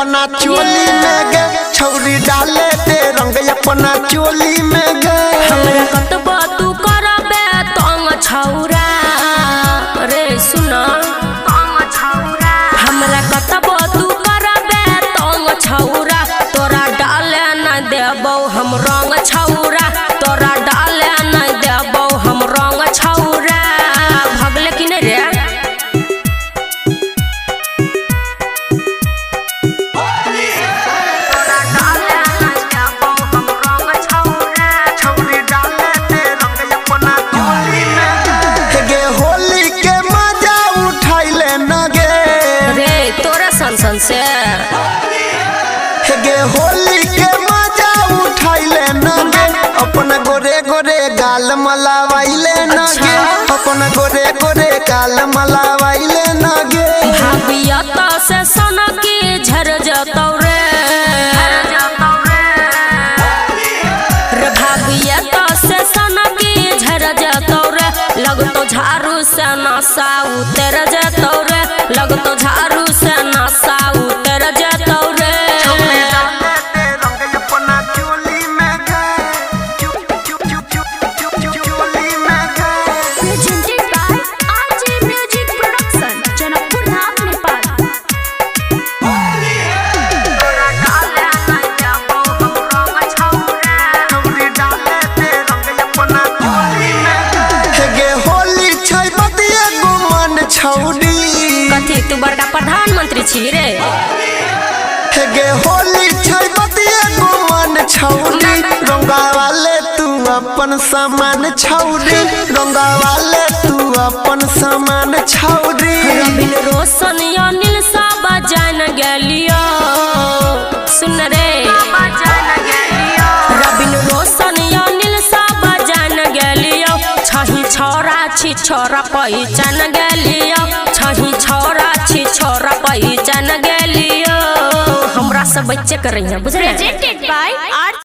अपना चोली में गे, छौरी डाले ते रंग अपना चोली में गे। हमरा कतबा तू करबे तंग छौरा रे सुना हमरा कतबा तू करबे तंग छौरा, तोरा डाले न देबौ हम रंग छौरा, तोरा डाले न देबौ हम रंग छौरा। भगले कि नहीं रे? सन से गे होली के मजा उठाइले न गे, अपना गोरे गोरे गाल मलावाइले न गे, अपना गोरे गोरे गाल मलावाइले न गे। भाबिया तो से सोना की झर जतौ रे, रे भाबिया तो से सोना की झर जतौ रे, लगतो झाड़ू से नशा उतर जतौ रे, लगतो झाड़ू से नशा उतर जतौ रे। कथी तू बड़का प्रधानमंत्री छी रे? गे होली छै बतिया गुमान छौरी, रंगा वाले तू अपन सामान छौरी, रंगा वाले तू अपन सामान छौरी। रबिन रोशन अनिल सब जान गेलियो सुन रे, रबिन रोशन अनिल सब जान गेलियो, छही छोरा छी छोरा पहचान गेलियो, छही छोरा छी छोरा पहचान गेलियो। हमरा सब बच्चे कर रही हैं बुझ रहे हैं।